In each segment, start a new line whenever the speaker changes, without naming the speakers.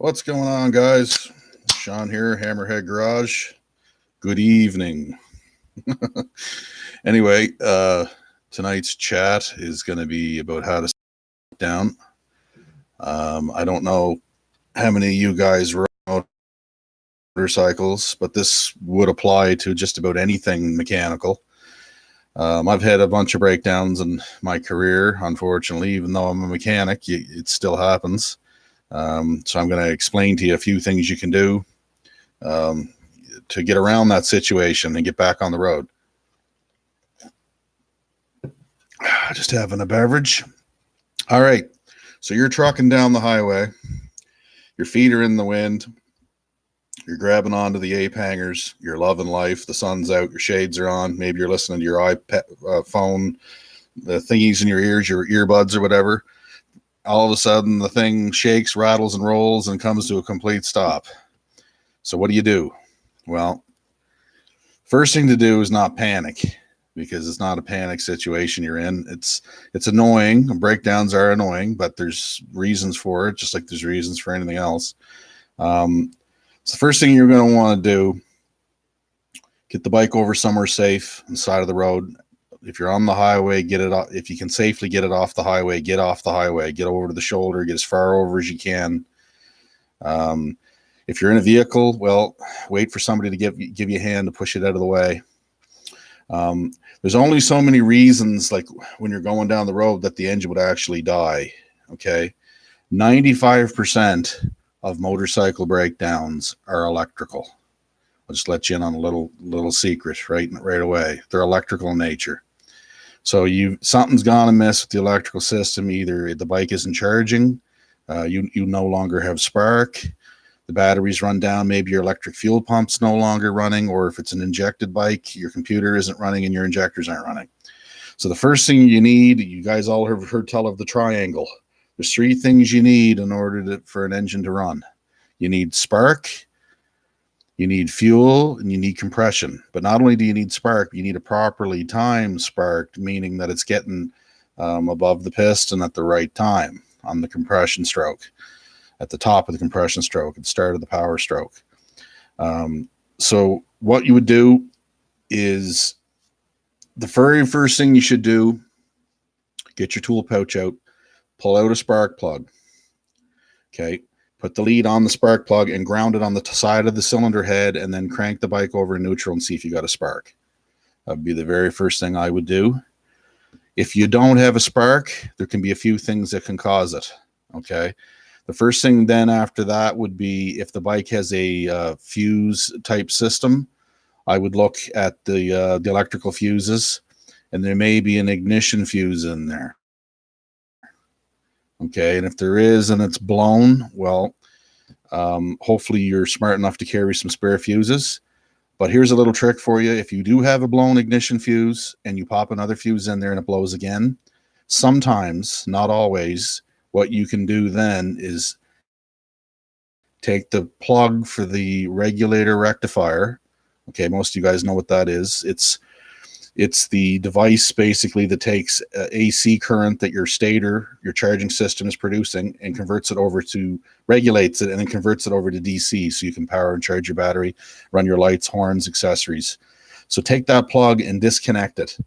What's going on, guys? Sean here, Hammerhead Garage. Good evening. Anyway, tonight's chat is going to be about how to sit down. I don't know how many of you guys ride motorcycles, but this would apply to just about anything mechanical. I've had a bunch of breakdowns in my career, unfortunately. Even though I'm a mechanic, it still happens. So I'm going to explain to you a few things you can do to get around that situation and get back on the road. Just having a beverage. All right. So you're trucking down the highway. Your feet are in the wind. You're grabbing onto the ape hangers. You're loving life. The sun's out. Your shades are on. Maybe you're listening to your iPad, phone, the thingies in your ears, your earbuds or whatever. All of a sudden, the thing shakes, rattles, and rolls and comes to a complete stop. So what do? Well, first thing to do is not panic, because it's not a panic situation you're in. It's annoying. Breakdowns are annoying, but there's reasons for it, just like there's reasons for anything else. So the first thing you're going to want to do, get the bike over somewhere safe on the side of the road. If you're on the highway, get it off. If you can safely get it off the highway, get off the highway. Get over to the shoulder. Get as far over as you can. If you're in a vehicle, well, wait for somebody to give you a hand to push it out of the way. There's only so many reasons, like when you're going down the road, that the engine would actually die. Okay, 95% of motorcycle breakdowns are electrical. I'll just let you in on a little secret right away. They're electrical in nature. So something's gone amiss with the electrical system. Either the bike isn't charging, you no longer have spark, the batteries run down, maybe your electric fuel pump's no longer running, or if it's an injected bike, your computer isn't running and your injectors aren't running. So the first thing you need, you guys all have heard tell of the triangle. There's three things you need in order for an engine to run. You need spark, you need fuel, and you need compression. But not only do you need spark, you need a properly timed spark, meaning that it's getting above the piston at the right time on the compression stroke, at the top of the compression stroke, at the start of the power stroke. So what you would do is, the very first thing you should do, get your tool pouch out, pull out a spark plug. Okay. Put the lead on the spark plug and ground it on the side of the cylinder head, and then crank the bike over in neutral and see if you got a spark. That would be the very first thing I would do. If you don't have a spark, there can be a few things that can cause it. Okay. The first thing then after that would be, if the bike has a fuse type system, I would look at the electrical fuses, and there may be an ignition fuse in there. Okay, and if there is and it's blown, well, hopefully you're smart enough to carry some spare fuses. But here's a little trick for you. If you do have a blown ignition fuse and you pop another fuse in there and it blows again, sometimes, not always, what you can do then is take the plug for the regulator rectifier. Okay, most of you guys know what that is. It's the device basically that takes AC current that your stator, your charging system is producing, and regulates it and then converts it over to DC, so you can power and charge your battery, run your lights, horns, accessories. So take that plug and disconnect it.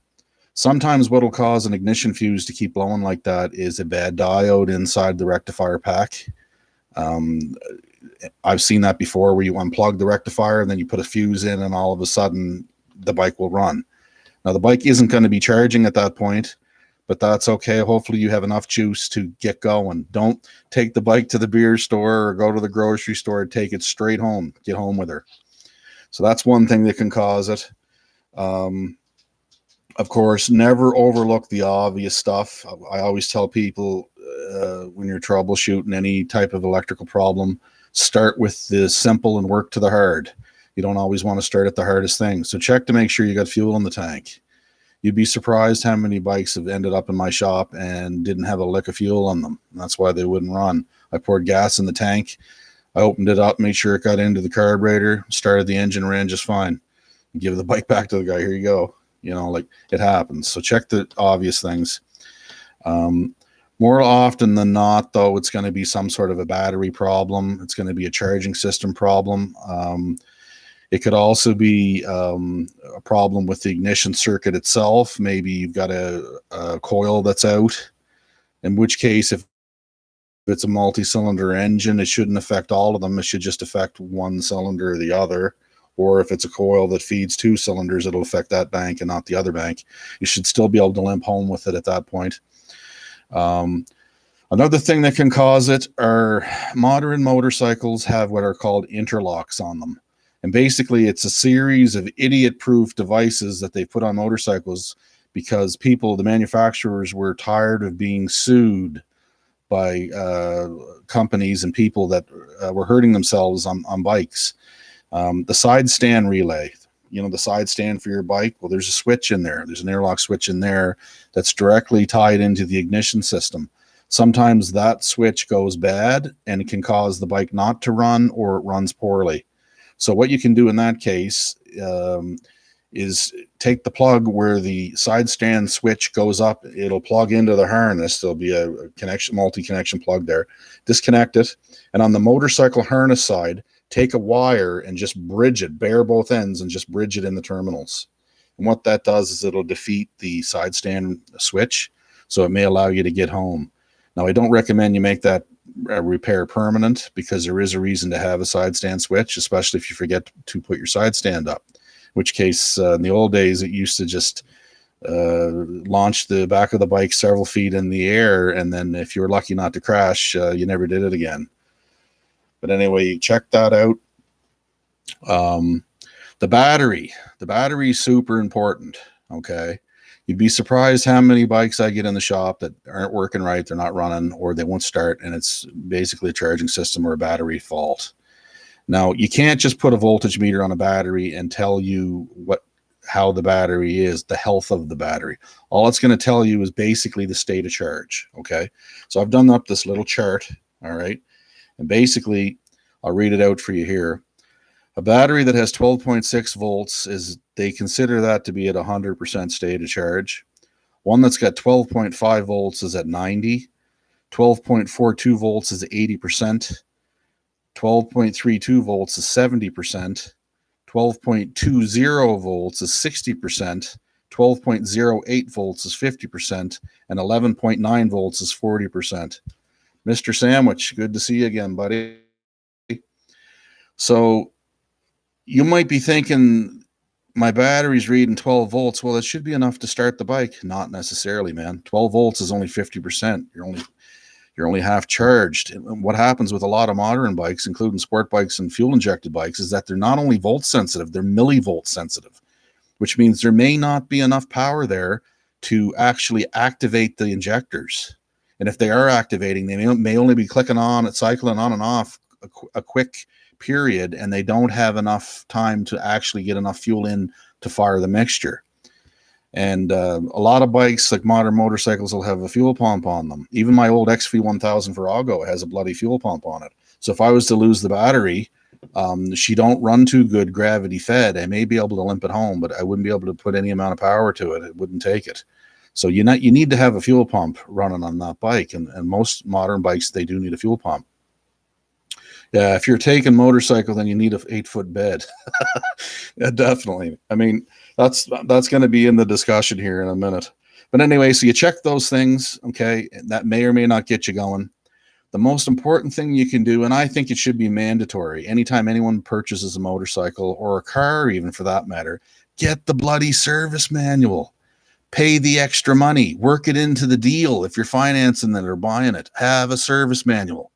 Sometimes what will cause an ignition fuse to keep blowing like that is a bad diode inside the rectifier pack. I've seen that before, where you unplug the rectifier and then you put a fuse in, and all of a sudden the bike will run. Now, the bike isn't going to be charging at that point, but that's okay. Hopefully you have enough juice to get going. Don't take the bike to the beer store or go to the grocery store. Take it straight home. Get home with her. So that's one thing that can cause it. Of course, never overlook the obvious stuff. I always tell people, when you're troubleshooting any type of electrical problem, start with the simple and work to the hard. You don't always want to start at the hardest thing. So check to make sure you got fuel in the tank. You'd be surprised how many bikes have ended up in my shop and didn't have a lick of fuel on them. And that's why they wouldn't run. I poured gas in the tank. I opened it up, made sure it got into the carburetor, started the engine, ran just fine. Give the bike back to the guy. Here you go. Like, it happens. So check the obvious things. More often than not, though, it's going to be some sort of a battery problem. It's going to be a charging system problem. It could also be a problem with the ignition circuit itself. Maybe you've got a coil that's out, in which case, if it's a multi-cylinder engine, it shouldn't affect all of them. It should just affect one cylinder or the other. Or if it's a coil that feeds two cylinders, it'll affect that bank and not the other bank. You should still be able to limp home with it at that point. Another thing that can cause it are modern motorcycles have what are called interlocks on them. And basically, it's a series of idiot-proof devices that they put on motorcycles because the manufacturers, were tired of being sued by companies and people that were hurting themselves on bikes. The side stand relay, the side stand for your bike, well, there's a switch in there. There's an interlock switch in there that's directly tied into the ignition system. Sometimes that switch goes bad and it can cause the bike not to run, or it runs poorly. So what you can do in that case is take the plug where the side stand switch goes up. It'll plug into the harness. There'll be a multi-connection plug there. Disconnect it. And on the motorcycle harness side, take a wire and just bridge it, bare both ends, and just bridge it in the terminals. And what that does is it'll defeat the side stand switch, so it may allow you to get home. Now, I don't recommend you make that repair permanent, because there is a reason to have a side stand switch, especially if you forget to put your side stand up, in which case in the old days it used to just launch the back of the bike several feet in the air, and then if you were lucky not to crash, you never did it again. But anyway, check that out. The battery is super important. Okay. You'd be surprised how many bikes I get in the shop that aren't working right. They're not running, or they won't start, and it's basically a charging system or a battery fault. Now, you can't just put a voltage meter on a battery and tell you how the battery is, the health of the battery. All it's going to tell you is basically the state of charge. Okay. So I've done up this little chart. All right. And basically, I'll read it out for you here. A battery that has 12.6 volts they consider that to be at 100% state of charge. One that's got 12.5 volts is at 90. 12.42 volts is 80%. 12.32 volts is 70%. 12.20 volts is 60%. 12.08 volts is 50%. And 11.9 volts is 40%. Mr. Sandwich, good to see you again, buddy. So you might be thinking, my battery's reading 12 volts. Well, it should be enough to start the bike. Not necessarily, man. 12 volts is only 50%. You're only half charged. And what happens with a lot of modern bikes, including sport bikes and fuel injected bikes, is that they're not only volt sensitive, they're millivolt sensitive, which means there may not be enough power there to actually activate the injectors. And if they are activating, they may only be cycling on and off a quick period, and they don't have enough time to actually get enough fuel in to fire the mixture. And a lot of bikes, like modern motorcycles, will have a fuel pump on them. Even my old XV1000 Virago has a bloody fuel pump on it. So if I was to lose the battery, she don't run too good gravity fed. I may be able to limp it home, but I wouldn't be able to put any amount of power to it. It wouldn't take it. So you need to have a fuel pump running on that bike, and most modern bikes, they do need a fuel pump. Yeah, if you're taking motorcycle, then you need an 8-foot bed. Yeah, definitely. I mean, that's going to be in the discussion here in a minute. But anyway, so you check those things, okay? That may or may not get you going. The most important thing you can do, and I think it should be mandatory, anytime anyone purchases a motorcycle or a car, even for that matter, get the bloody service manual. Pay the extra money. Work it into the deal. If you're financing it or buying it, have a service manual.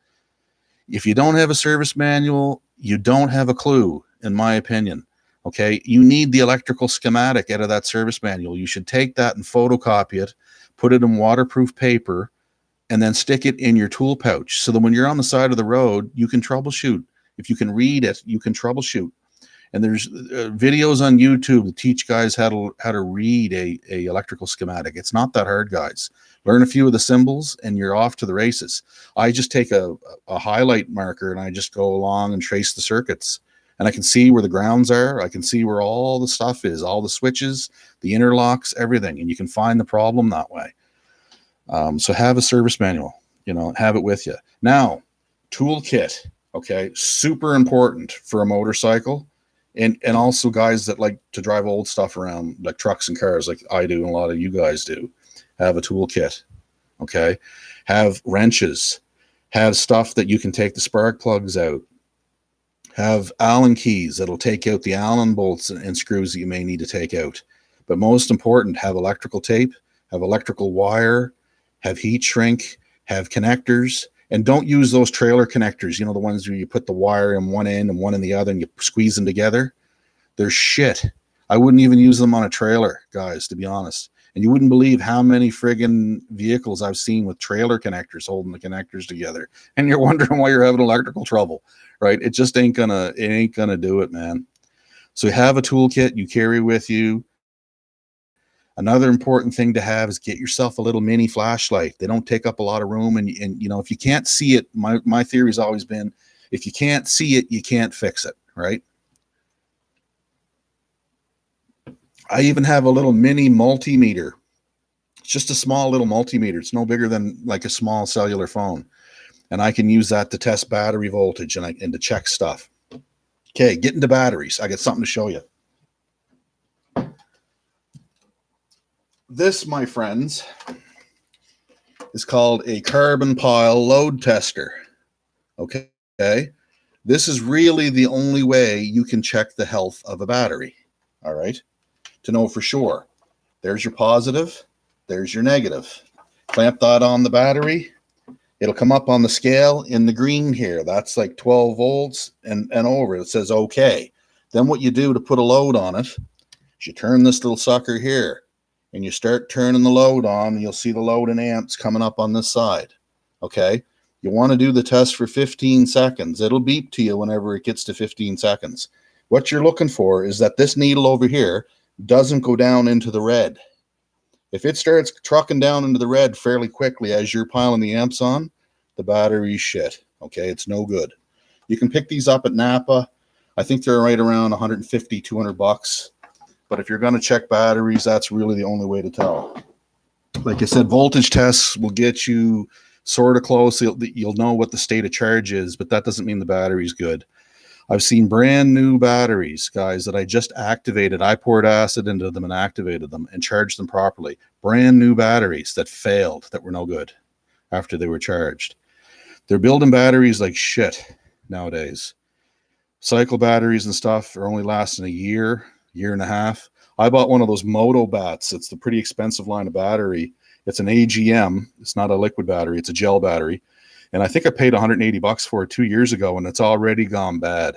If you don't have a service manual, you don't have a clue, in my opinion. Okay, you need the electrical schematic out of that service manual. You should take that and photocopy it, put it in waterproof paper, and then stick it in your tool pouch so that when you're on the side of the road, you can troubleshoot. If you can read it, you can troubleshoot. And there's videos on YouTube that teach guys how to read a electrical schematic. It's not that hard, guys. Learn a few of the symbols and you're off to the races. I just take a highlight marker and I just go along and trace the circuits. And I can see where the grounds are. I can see where all the stuff is, all the switches, the interlocks, everything. And you can find the problem that way. So have a service manual, have it with you. Now, toolkit, okay, super important for a motorcycle. And also guys that like to drive old stuff around, like trucks and cars, like I do and a lot of you guys do. Have a toolkit, okay? Have wrenches. Have stuff that you can take the spark plugs out. Have Allen keys that'll take out the Allen bolts and screws that you may need to take out. But most important, have electrical tape, have electrical wire, have heat shrink, have connectors, and don't use those trailer connectors, the ones where you put the wire in one end and one in the other and you squeeze them together. They're shit. I wouldn't even use them on a trailer, guys, to be honest. And you wouldn't believe how many friggin' vehicles I've seen with trailer connectors holding the connectors together. And you're wondering why you're having electrical trouble, right? It just ain't gonna do it, man. So you have a toolkit you carry with you. Another important thing to have is get yourself a little mini flashlight. They don't take up a lot of room. And if you can't see it, my theory has always been, if you can't see it, you can't fix it, right? I even have a little mini multimeter. It's just a small little multimeter. It's no bigger than like a small cellular phone. And I can use that to test battery voltage and to check stuff. Okay, get into batteries. I got something to show you. This, my friends, is called a carbon pile load tester. Okay. This is really the only way you can check the health of a battery. All right. To know for sure. There's your positive. There's your negative. Clamp that on the battery. It'll come up on the scale in the green here. That's like 12 volts and over. It says okay. Then what you do to put a load on it is you turn this little sucker here. And you start turning the load on, and you'll see the load in amps coming up on this side. Okay? You want to do the test for 15 seconds. It'll beep to you whenever it gets to 15 seconds. What you're looking for is that this needle over here doesn't go down into the red. If it starts trucking down into the red fairly quickly as you're piling the amps on, the battery's shit. Okay? It's no good. You can pick these up at Napa. I think they're right around 150, 200 bucks. But if you're going to check batteries, that's really the only way to tell. Like I said, voltage tests will get you sort of close. You'll know what the state of charge is, but that doesn't mean the battery's good. I've seen brand new batteries, guys, that I just activated. I poured acid into them and activated them and charged them properly. Brand new batteries that failed, that were no good after they were charged. They're building batteries like shit nowadays. Cycle batteries and stuff are only lasting a year and a half. I bought one of those Moto bats. It's the pretty expensive line of battery. It's an AGM. It's not a liquid battery. It's a gel battery. And I think I paid 180 bucks for it 2 years ago, and it's already gone bad.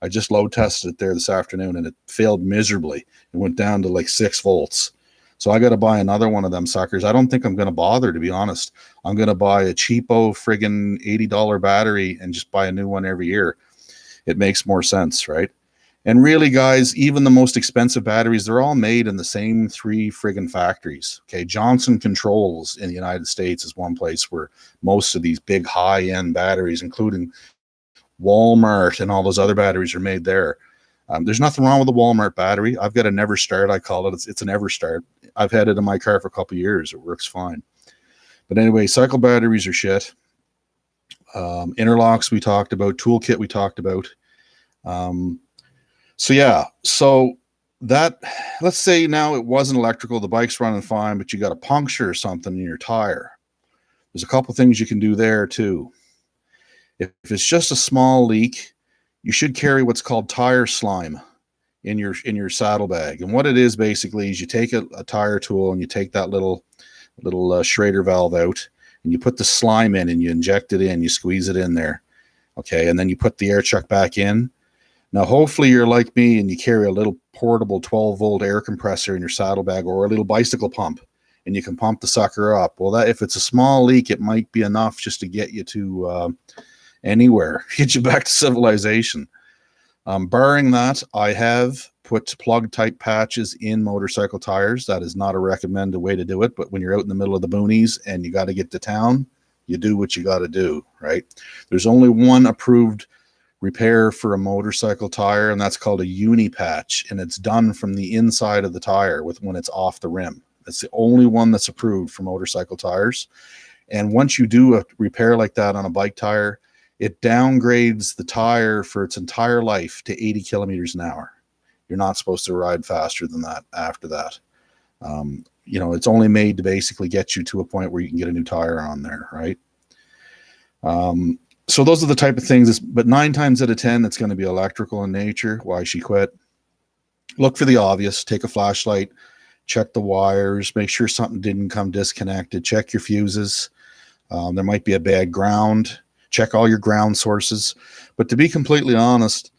I just load tested it there this afternoon, and it failed miserably. It went down to like 6 volts. So I got to buy another one of them suckers. I don't think I'm going to bother, to be honest. I'm going to buy a cheapo friggin' $80 battery and just buy a new one every year. It makes more sense, right? And really, guys, even the most expensive batteries, they're all made in the same 3 friggin' factories. Okay, Johnson Controls in the United States is one place where most of these big high-end batteries, including Walmart and all those other batteries, are made there. There's nothing wrong with the Walmart battery. I've got a Never Start, I call it. It's an Ever Start. I've had it in my car for a couple of years. It works fine. But anyway, cycle batteries are shit. Interlocks we talked about. Toolkit we talked about. So that, let's say now it wasn't electrical, the bike's running fine, but you got a puncture or something in your tire. There's a couple things you can do there too. If it's just a small leak, you should carry what's called tire slime in your saddlebag. And what it is basically is you take a tire tool and you take that little Schrader valve out and you put the slime in and you inject it in, you squeeze it in there. Okay. And then you put the air chuck back in. Now, hopefully you're like me and you carry a little portable 12-volt air compressor in your saddlebag or a little bicycle pump, and you can pump the sucker up. Well, if it's a small leak, it might be enough just to get you to anywhere, get you back to civilization. Barring that, I have put plug-type patches in motorcycle tires. That is not a recommended way to do it, but when you're out in the middle of the boonies and you got to get to town, you do what you got to do, right? There's only one approved repair for a motorcycle tire, and that's called a uni patch, and it's done from the inside of the tire when it's off the rim. It's the only one that's approved for motorcycle tires. And once you do a repair like that on a bike tire, it downgrades the tire for its entire life to 80 kilometers an hour. You're not supposed to ride faster than that after that. It's only made to basically get you to a point where you can get a new tire on there, right? So those are the type of things, but 9 times out of 10, it's going to be electrical in nature. Why she quit. Look for the obvious. Take a flashlight, check the wires, make sure something didn't come disconnected, check your fuses. There might be a bad ground. Check all your ground sources. But to be completely honest,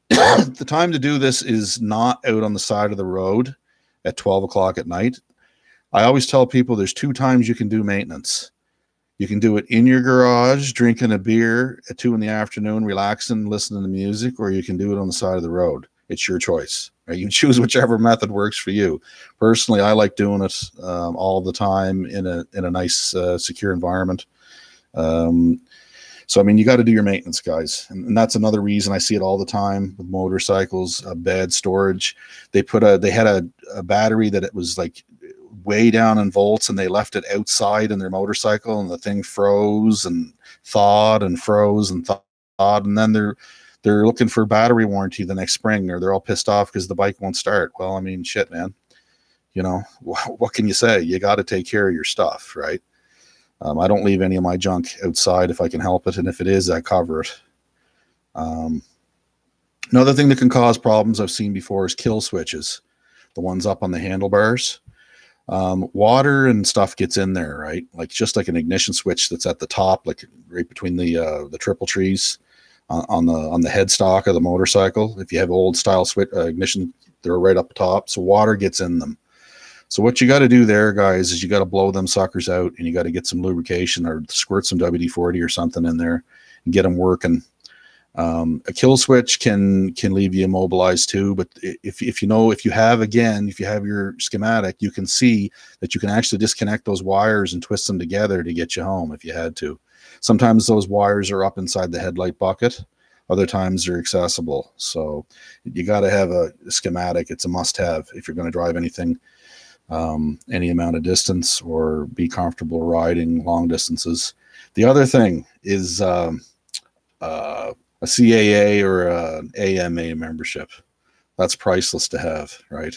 the time to do this is not out on the side of the road at 12 o'clock at night. I always tell people there's 2 times you can do maintenance. You can do it in your garage, drinking a beer at 2 p.m, relaxing, listening to music, or you can do it on the side of the road. It's your choice. Right? You choose whichever method works for you. Personally, I like doing it all the time in a nice, secure environment. So, I mean, you got to do your maintenance, guys. And that's another reason I see it all the time with motorcycles, bad storage. They had a battery that it was like way down in volts, and they left it outside in their motorcycle, and the thing froze and thawed and froze and thawed. And then they're looking for battery warranty the next spring, or they're all pissed off because the bike won't start. Well, I mean, shit, man. What can you say? You got to take care of your stuff, right? I don't leave any of my junk outside if I can help it. And if it is, I cover it. Another thing that can cause problems I've seen before is kill switches, the ones up on the handlebars. Water and stuff gets in there, right? Like just like an ignition switch that's at the top, like right between the triple trees on the headstock of the motorcycle. If you have old style switch ignition, they're right up top. So water gets in them. So what you got to do there, guys, is you got to blow them suckers out, and you got to get some lubrication or squirt some WD-40 or something in there and get them working. A kill switch can leave you immobilized too, but if you have your schematic, you can see that you can actually disconnect those wires and twist them together to get you home if you had to. Sometimes those wires are up inside the headlight bucket. Other times they're accessible. So you got to have a schematic. It's a must-have if you're going to drive anything, any amount of distance, or be comfortable riding long distances. The other thing is a CAA or an AMA membership. That's priceless to have, right?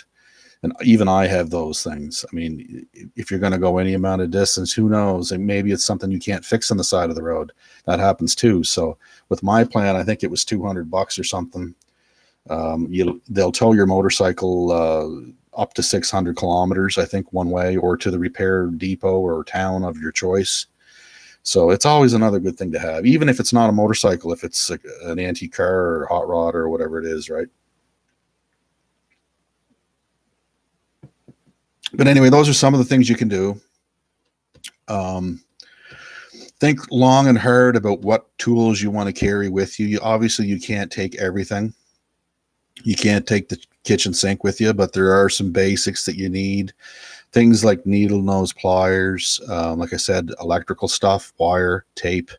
And even I have those things. I mean, if you're going to go any amount of distance, who knows? And maybe it's something you can't fix on the side of the road. That happens too. So with my plan, I think it was $200 or something. They'll tow your motorcycle up to 600 kilometers, I think, one way, or to the repair depot or town of your choice. So it's always another good thing to have, even if it's not a motorcycle, if it's an antique car or hot rod or whatever it is, right? But anyway, those are some of the things you can do. Think long and hard about what tools you want to carry with you. Obviously, you can't take everything. You can't take the kitchen sink with you, but there are some basics that you need. Things like needle nose pliers, like I said, electrical stuff, wire, tape,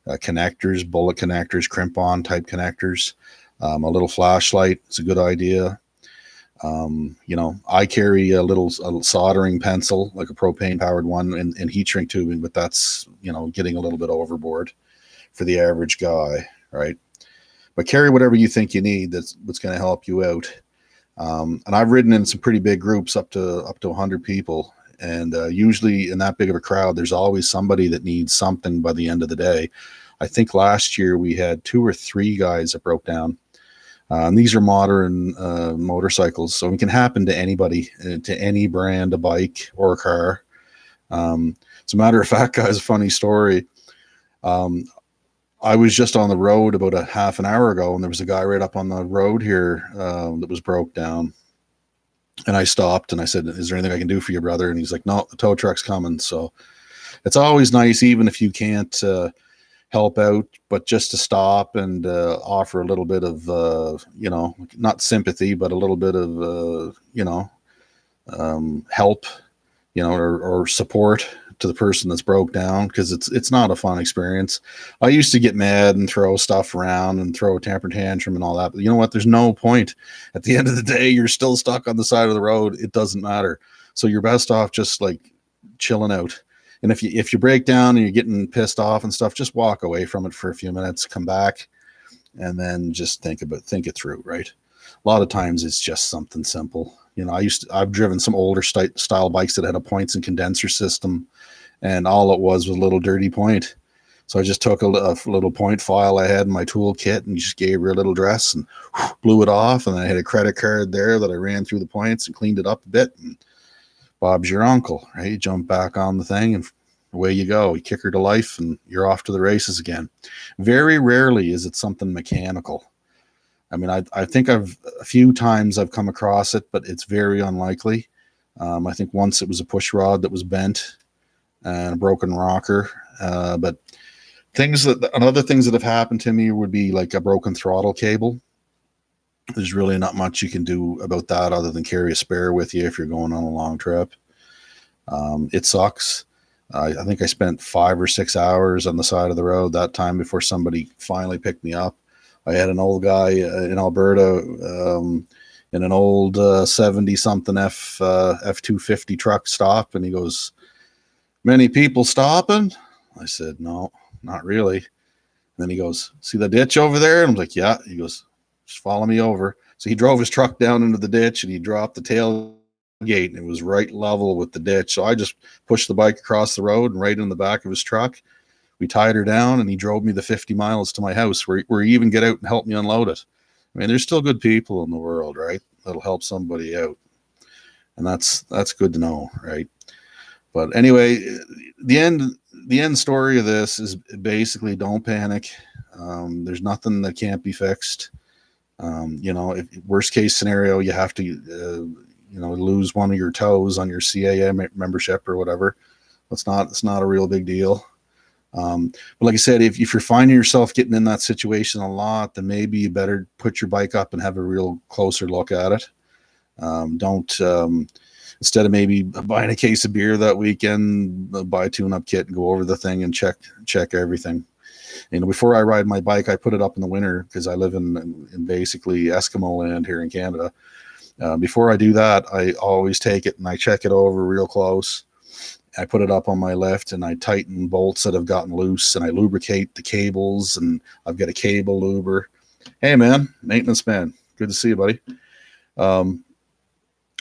connectors, bullet connectors, crimp-on type connectors. A little flashlight is a good idea. I carry a little soldering pencil, like a propane-powered one, and heat shrink tubing, but that's, getting a little bit overboard for the average guy, right? But carry whatever you think you need that's going to help you out. And I've ridden in some pretty big groups up to 100 people. And usually in that big of a crowd, there's always somebody that needs something by the end of the day. I think last year we had 2 or 3 guys that broke down. And these are modern motorcycles, so it can happen to anybody, to any brand, a bike or a car. As a matter of fact, guys, a funny story. I was just on the road about a half an hour ago, and there was a guy right up on the road here that was broke down. And I stopped and I said, "Is there anything I can do for you, brother?" And he's like, "No, the tow truck's coming." So it's always nice, even if you can't help out, but just to stop and offer a little bit of, not sympathy, but a little bit of, help, or support to the person that's broke down, because it's not a fun experience. I used to get mad and throw stuff around and throw a temper tantrum and all that, but you know what? There's no point. At the end of the day, you're still stuck on the side of the road. It doesn't matter. So you're best off just like chilling out. And if you break down and you're getting pissed off and stuff, just walk away from it for a few minutes, come back, and then just think it through, right? A lot of times it's just something simple. You know, I've driven some older style bikes that had a points and condenser system, and all it was a little dirty point. So I just took a little point file I had in my toolkit and just gave her a little dress and blew it off. And I had a credit card there that I ran through the points and cleaned it up a bit. And Bob's your uncle, right? You jump back on the thing and away you go. You kick her to life and you're off to the races again. Very rarely is it something mechanical. I mean, I think a few times I've come across it, but it's very unlikely. I think once it was a push rod that was bent and a broken rocker. But other things that have happened to me would be like a broken throttle cable. There's really not much you can do about that other than carry a spare with you if you're going on a long trip. It sucks. I think I spent 5 or 6 hours on the side of the road that time before somebody finally picked me up. I had an old guy in Alberta in an old 70-something F-250 truck stop, and he goes, "Many people stopping?" I said, "No, not really." And then he goes, "See the ditch over there?" And I'm like, "Yeah." He goes, "Just follow me over." So he drove his truck down into the ditch, and he dropped the tailgate, and it was right level with the ditch. So I just pushed the bike across the road and right in the back of his truck. We tied her down, and he drove me the 50 miles to my house where he even get out and help me unload it. I mean, there's still good people in the world, right? That'll help somebody out. And that's good to know, right? But anyway, the end story of this is basically don't panic. There's nothing that can't be fixed. If worst case scenario, you have to, lose one of your toes on your CAA membership or whatever. It's not a real big deal. But like I said, if you're finding yourself getting in that situation a lot, then maybe you better put your bike up and have a real closer look at it. Instead of maybe buying a case of beer that weekend, buy a tune-up kit and go over the thing and check everything. Before I ride my bike, I put it up in the winter because I live in basically Eskimo land here in Canada. Before I do that, I always take it and I check it over real close. I put it up on my lift and I tighten bolts that have gotten loose and I lubricate the cables, and I've got a cable luber. Hey man, maintenance man. Good to see you, buddy. I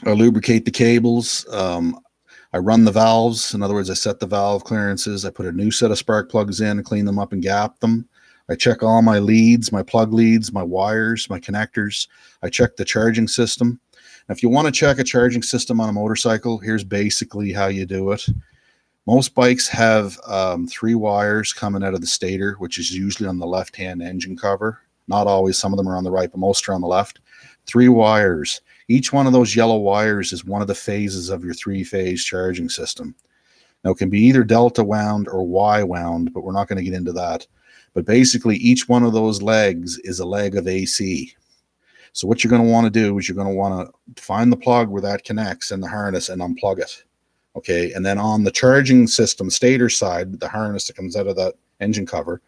lubricate the cables. I run the valves. In other words, I set the valve clearances. I put a new set of spark plugs in and clean them up and gap them. I check all my leads, my plug leads, my wires, my connectors. I check the charging system. Now, if you want to check a charging system on a motorcycle, here's basically how you do it. Most bikes have 3 wires coming out of the stator, which is usually on the left-hand engine cover. Not always. Some of them are on the right, but most are on the left. 3 wires. Each one of those yellow wires is one of the phases of your 3-phase charging system. Now, it can be either delta wound or Y wound, but we're not going to get into that. But basically, each one of those legs is a leg of AC. So what you're going to want to do is you're going to want to find the plug where that connects in the harness and unplug it. Okay, and then on the charging system stator side, the harness that comes out of that engine cover,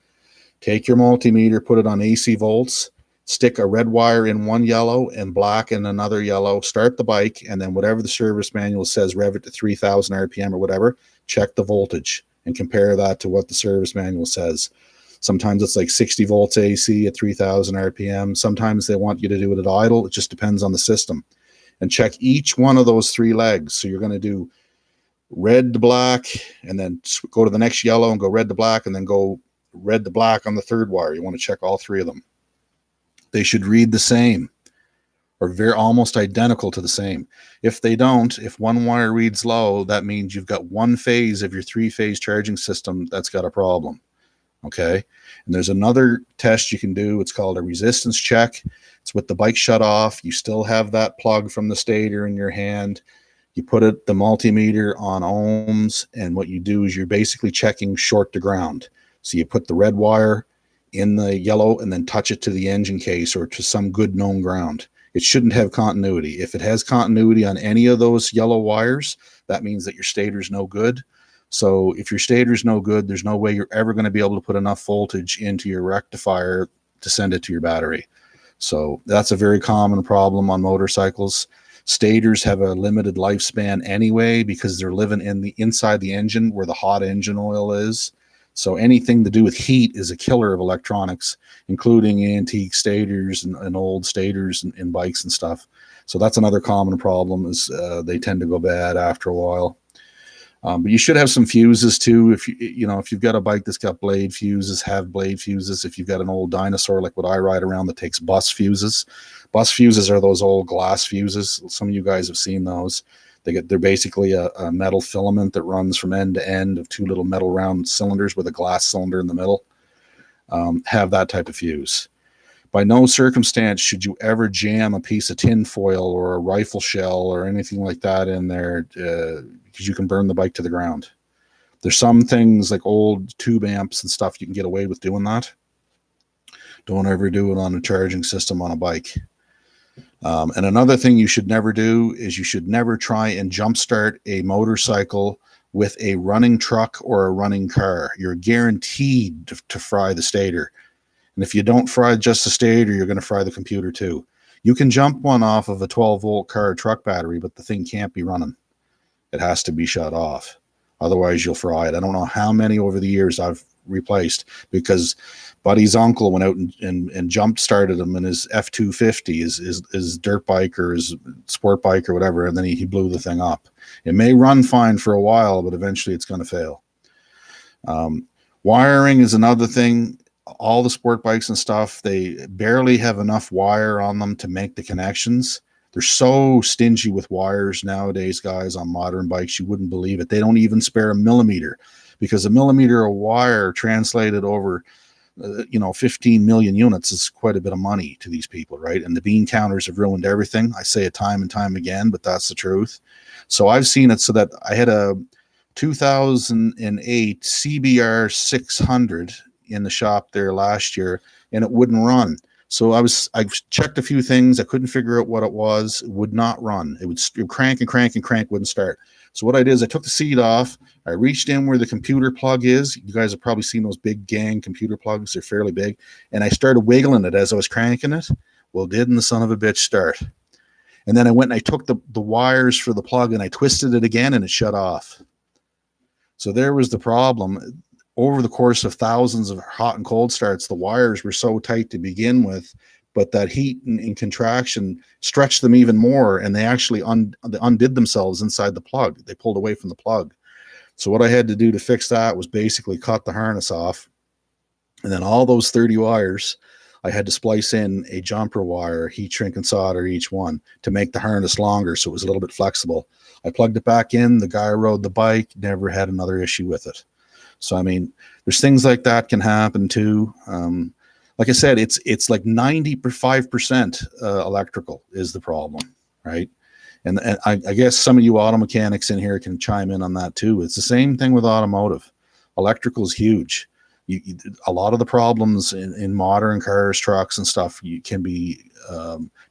take your multimeter, put it on AC volts, stick a red wire in one yellow and black in another yellow, start the bike, and then whatever the service manual says, rev it to 3,000 RPM or whatever, check the voltage and compare that to what the service manual says. Sometimes it's like 60 volts AC at 3,000 RPM. Sometimes they want you to do it at idle. It just depends on the system. And check each one of those 3 legs. So you're going to do red to black, and then go to the next yellow and go red to black, and then go red to black on the 3rd wire. You want to check all 3 of them. They should read the same or very almost identical to the same. If they don't, if one wire reads low, that means you've got one phase of your 3-phase charging system that's got a problem. Okay. And there's another test you can do. It's called a resistance check. It's with the bike shut off. You still have that plug from the stator in your hand. You put the multimeter on ohms, and what you do is you're basically checking short to ground. So you put the red wire in the yellow and then touch it to the engine case or to some good known ground. It shouldn't have continuity. If it has continuity on any of those yellow wires, that means that your stator's no good. So if your stator's no good, there's no way you're ever going to be able to put enough voltage into your rectifier to send it to your battery. So that's a very common problem on motorcycles. Stators have a limited lifespan anyway because they're living inside the engine where the hot engine oil is. So anything to do with heat is a killer of electronics, including antique stators and old stators in bikes and stuff. So that's another common problem is they tend to go bad after a while. But you should have some fuses too. If you've got a bike that's got blade fuses, have blade fuses. If you've got an old dinosaur like what I ride around that takes bus fuses are those old glass fuses. Some of you guys have seen those. They're basically a metal filament that runs from end to end of two little metal round cylinders with a glass cylinder in the middle. Have that type of fuse. By no circumstance should you ever jam a piece of tin foil or a rifle shell or anything like that in there because you can burn the bike to the ground. There's some things like old tube amps and stuff you can get away with doing that. Don't ever do it on a charging system on a bike. And another thing you should never do is you should never try and jumpstart a motorcycle with a running truck or a running car. You're guaranteed to fry the stator. And if you don't fry just the stator, you're going to fry the computer too. You can jump one off of a 12-volt car or truck battery, but the thing can't be running. It has to be shut off. Otherwise, you'll fry it. I don't know how many over the years I've replaced because Buddy's uncle went out and jump started him in his F250, his dirt bike or his sport bike or whatever, and then he blew the thing up. It may run fine for a while, but eventually it's going to fail. Wiring is another thing. All the sport bikes and stuff, they barely have enough wire on them to make the connections. They're so stingy with wires nowadays, guys, on modern bikes. You wouldn't believe it. They don't even spare a millimeter because a millimeter of wire translated over 15 million units is quite a bit of money to these people, right? And the bean counters have ruined everything. I say it time and time again, but that's the truth. So I've seen it so that I had a 2008 CBR 600 in the shop there last year, and it wouldn't run. So I've checked a few things. I couldn't figure out what it was. It would not run. It would crank and crank and crank, wouldn't start. So what I did is I took the seat off. I reached in where the computer plug is. You guys have probably seen those big gang computer plugs. They're fairly big. And I started wiggling it as I was cranking it. Well, didn't the son of a bitch start? And then I went and I took the wires for the plug and I twisted it again and it shut off. So there was the problem. Over the course of thousands of hot and cold starts, the wires were so tight to begin with, but that heat and contraction stretched them even more, and they actually undid themselves inside the plug. They pulled away from the plug. So what I had to do to fix that was basically cut the harness off, and then all those 30 wires, I had to splice in a jumper wire, heat shrink and solder each one to make the harness longer so it was a little bit flexible. I plugged it back in. The guy rode the bike, never had another issue with it. So, I mean, there's things like that can happen too. Like I said, it's like 95% electrical is the problem, right? And I guess some of you auto mechanics in here can chime in on that too. It's the same thing with automotive. Electrical is huge. A lot of the problems in modern cars, trucks, and stuff can be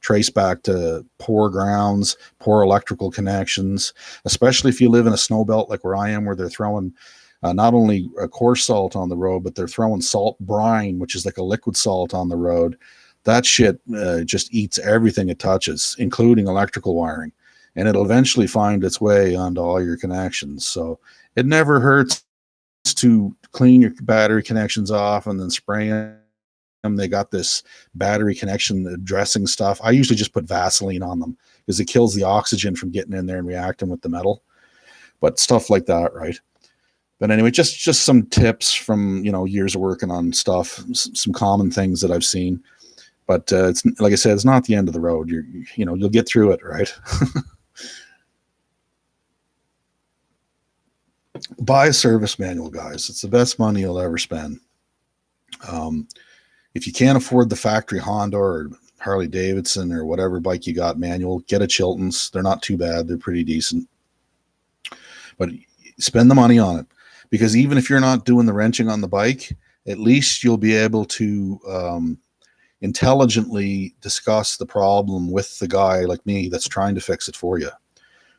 traced back to poor grounds, poor electrical connections, especially if you live in a snow belt like where I am, where they're throwing not only a coarse salt on the road, but they're throwing salt brine, which is like a liquid salt on the road. That shit just eats everything it touches, including electrical wiring. And it'll eventually find its way onto all your connections. So it never hurts to clean your battery connections off and then spray them. They got this battery connection dressing stuff. I usually just put Vaseline on them because it kills the oxygen from getting in there and reacting with the metal. But stuff like that, right? But anyway, just some tips from, years of working on stuff, some common things that I've seen. But it's like I said, it's not the end of the road. You'll get through it, right? Buy a service manual, guys. It's the best money you'll ever spend. If you can't afford the factory Honda or Harley Davidson or whatever bike you got manual, get a Chilton's. They're not too bad. They're pretty decent. But spend the money on it. Because even if you're not doing the wrenching on the bike, at least you'll be able to intelligently discuss the problem with the guy like me that's trying to fix it for you.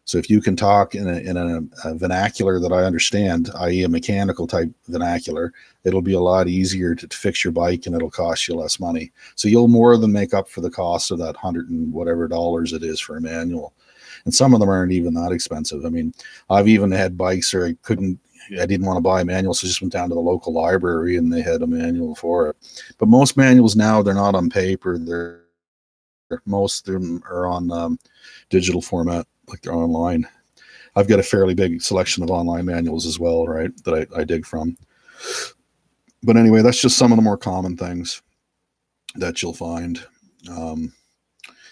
So if you can talk in a vernacular that I understand, i.e. a mechanical type vernacular, it'll be a lot easier to fix your bike and it'll cost you less money. So you'll more than make up for the cost of that $100 and whatever it is for a manual. And some of them aren't even that expensive. I mean, I've even had bikes where I didn't want to buy a manual, so I just went down to the local library and they had a manual for it. But most manuals now, they're not on paper. Most of them are on digital format, like they're online. I've got a fairly big selection of online manuals as well, right, that I dig from. But anyway, that's just some of the more common things that you'll find.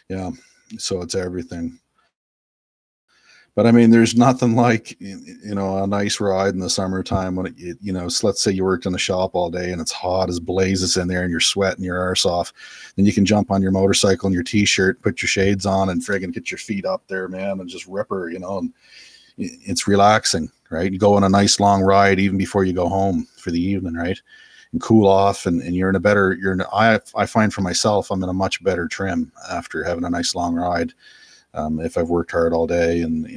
Yeah, so it's everything. But I mean, there's nothing like a nice ride in the summertime when so let's say you worked in a shop all day and it's hot as blazes in there and you're sweating your arse off. Then you can jump on your motorcycle and your t-shirt, put your shades on, and friggin' get your feet up there, man, and just rip her, and it's relaxing, right? You go on a nice long ride even before you go home for the evening, right? And cool off, and you're in a better. I find for myself, I'm in a much better trim after having a nice long ride. If I've worked hard all day and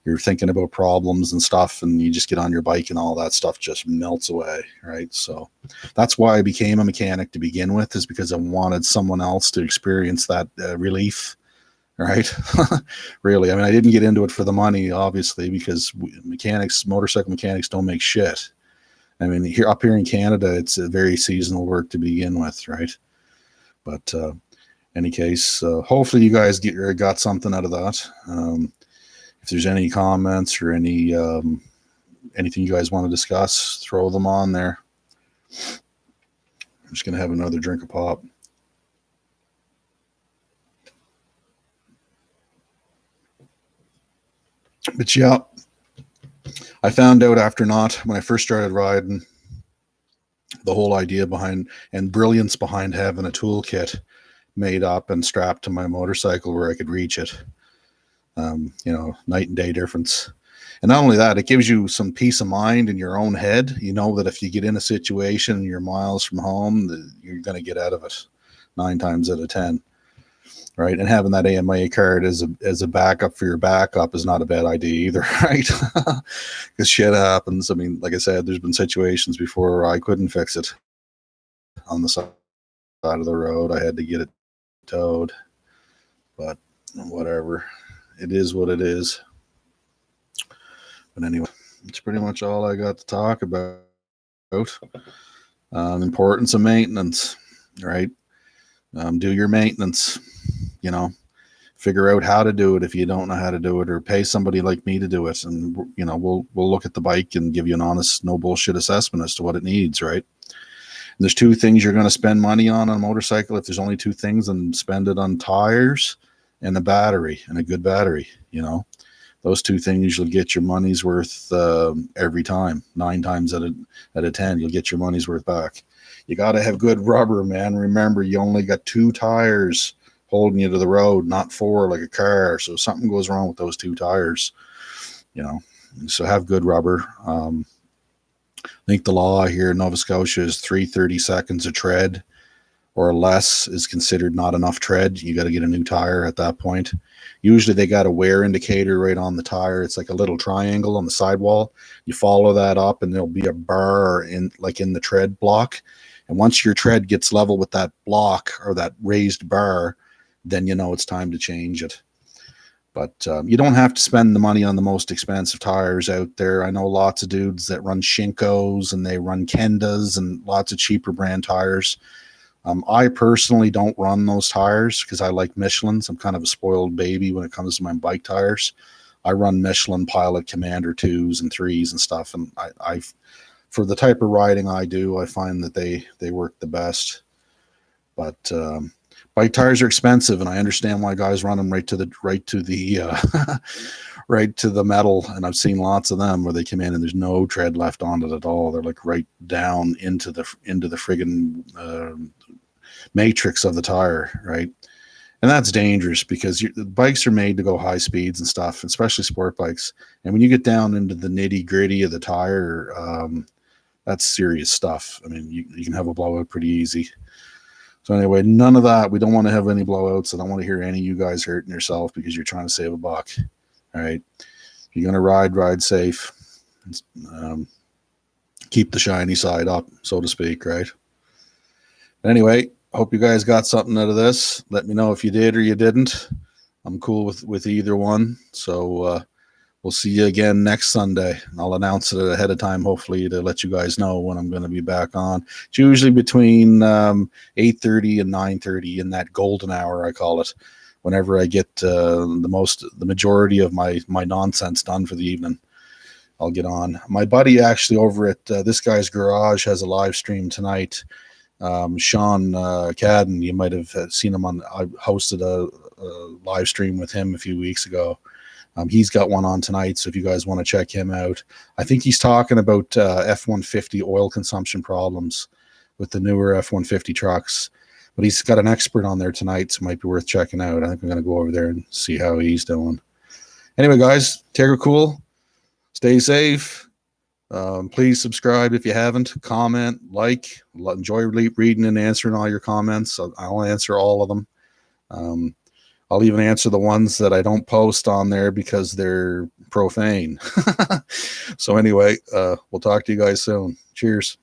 you're thinking about problems and stuff, and you just get on your bike and all that stuff just melts away, right? So that's why I became a mechanic to begin with, is because I wanted someone else to experience that relief, right? Really, I mean, I didn't get into it for the money, obviously, because motorcycle mechanics don't make shit. I mean, up here in Canada, it's a very seasonal work to begin with, right? But any case, hopefully you guys got something out of that. If there's any comments or anything you guys want to discuss, throw them on there. I'm just going to have another drink of pop. But yeah, I found out when I first started riding, the whole idea behind and brilliance behind having a toolkit made up and strapped to my motorcycle where I could reach it. Night and day difference. And not only that, it gives you some peace of mind in your own head. You know that if you get in a situation and you're miles from home, you're going to get out of it 9 times out of 10. Right. And having that AMA card as a backup for your backup is not a bad idea either. Right. Because shit happens. I mean, like I said, there's been situations before where I couldn't fix it on the side of the road. I had to get it towed, but whatever, it is what it is. But anyway, it's pretty much all I got to talk about. Importance of maintenance, right? Do your maintenance, figure out how to do it if you don't know how to do it, or pay somebody like me to do it, and we'll look at the bike and give you an honest, no bullshit assessment as to what it needs, right? There's 2 things you're going to spend money on a motorcycle. If there's only 2 things, then spend it on tires and a battery, and a good battery. Those 2 things usually get your money's worth every time. 9 times out of 10, you'll get your money's worth back. You got to have good rubber, man. Remember, you only got 2 tires holding you to the road, not 4 like a car. So if something goes wrong with those 2 tires, so have good rubber. I think the law here in Nova Scotia is 330 seconds of tread or less is considered not enough tread. You got to get a new tire at that point. Usually they got a wear indicator right on the tire. It's like a little triangle on the sidewall. You follow that up and there'll be a bar in the tread block. And once your tread gets level with that block or that raised bar, then it's time to change it. But you don't have to spend the money on the most expensive tires out there. I know lots of dudes that run Shinkos and they run Kendas and lots of cheaper brand tires. I personally don't run those tires because I like Michelin's. I'm kind of a spoiled baby when it comes to my bike tires. I run Michelin Pilot Commander 2s and 3s and stuff. And I for the type of riding I do, I find that they work the best. But bike tires are expensive, and I understand why guys run them right to the right to the metal. And I've seen lots of them where they come in and there's no tread left on it at all. They're like right down into the friggin' matrix of the tire, right? And that's dangerous because the bikes are made to go high speeds and stuff, especially sport bikes. And when you get down into the nitty gritty of the tire, that's serious stuff. I mean, you can have a blowout pretty easy. So anyway, none of that. We don't want to have any blowouts. I don't want to hear any of you guys hurting yourself because you're trying to save a buck. All right. If you're going to ride safe. Keep the shiny side up, so to speak, right? Anyway, hope you guys got something out of this. Let me know if you did or you didn't. I'm cool with either one. So we'll see you again next Sunday. I'll announce it ahead of time, hopefully, to let you guys know when I'm going to be back on. It's usually between 8:30 and 9:30 in that golden hour, I call it. Whenever I get the majority of my nonsense done for the evening, I'll get on. My buddy actually over at this guy's garage has a live stream tonight. Sean Cadden, you might have seen him on. I hosted a live stream with him a few weeks ago. He's got one on tonight, so if you guys want to check him out, I think he's talking about F-150 oil consumption problems with the newer F-150 trucks. But he's got an expert on there tonight, so it might be worth checking out. I think I'm going to go over there and see how he's doing. Anyway, guys, take her cool. Stay safe. Please subscribe if you haven't. Comment, like. Enjoy reading and answering all your comments. I'll answer all of them. I'll even answer the ones that I don't post on there because they're profane. So anyway, we'll talk to you guys soon. Cheers.